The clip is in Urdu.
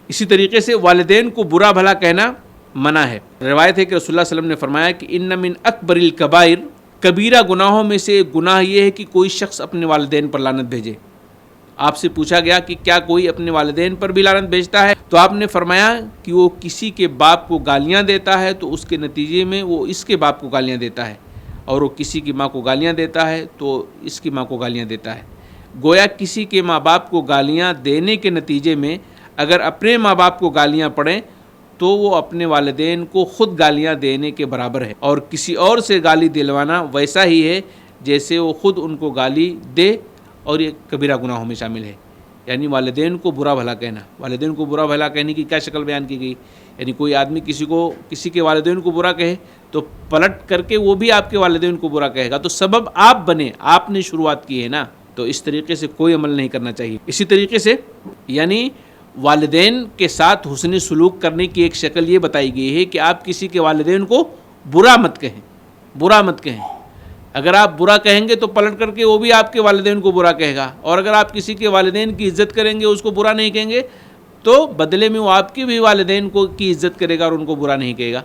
اسی طریقے سے والدین کو برا بھلا کہنا منع ہے۔ روایت ہے کہ رسول اللہ صلی اللہ علیہ وسلم نے فرمایا کہ ان من اکبر الکبائر، کبیرہ گناہوں میں سے گناہ یہ ہے کہ کوئی شخص اپنے والدین پر لعنت بھیجے۔ آپ سے پوچھا گیا کہ کیا کوئی اپنے والدین پر بھی لعنت بھیجتا ہے؟ تو آپ نے فرمایا کہ وہ کسی کے باپ کو گالیاں دیتا ہے تو اس کے نتیجے میں وہ اس کے باپ کو گالیاں دیتا ہے، اور وہ کسی کی ماں کو گالیاں دیتا ہے تو اس کی ماں کو گالیاں دیتا ہے۔ گویا کسی کے ماں باپ کو گالیاں دینے کے نتیجے میں اگر اپنے ماں باپ کو گالیاں پڑیں تو وہ اپنے والدین کو خود گالیاں دینے کے برابر ہے، اور کسی اور سے گالی دلوانا ویسا ہی ہے جیسے وہ خود ان کو گالی دے، اور یہ کبیرہ گناہوں میں شامل ہے۔ یعنی والدین کو برا بھلا کہنا، والدین کو برا بھلا کہنے کی کیا شکل بیان کی گئی؟ یعنی کوئی آدمی کسی کے والدین کو برا کہے تو پلٹ کر کے وہ بھی آپ کے والدین کو برا کہے گا، تو سبب آپ بنے، آپ نے شروعات کی ہے نا، تو اس طریقے سے کوئی عمل نہیں کرنا چاہیے۔ اسی طریقے سے یعنی والدین کے ساتھ حسن سلوک کرنے کی ایک شکل یہ بتائی گئی ہے کہ آپ کسی کے والدین کو برا مت کہیں، برا مت کہیں۔ اگر آپ برا کہیں گے تو پلٹ کر کے وہ بھی آپ کے والدین کو برا کہے گا، اور اگر آپ کسی کے والدین کی عزت کریں گے، اس کو برا نہیں کہیں گے، تو بدلے میں وہ آپ کے بھی والدین کو کی عزت کرے گا اور ان کو برا نہیں کہے گا۔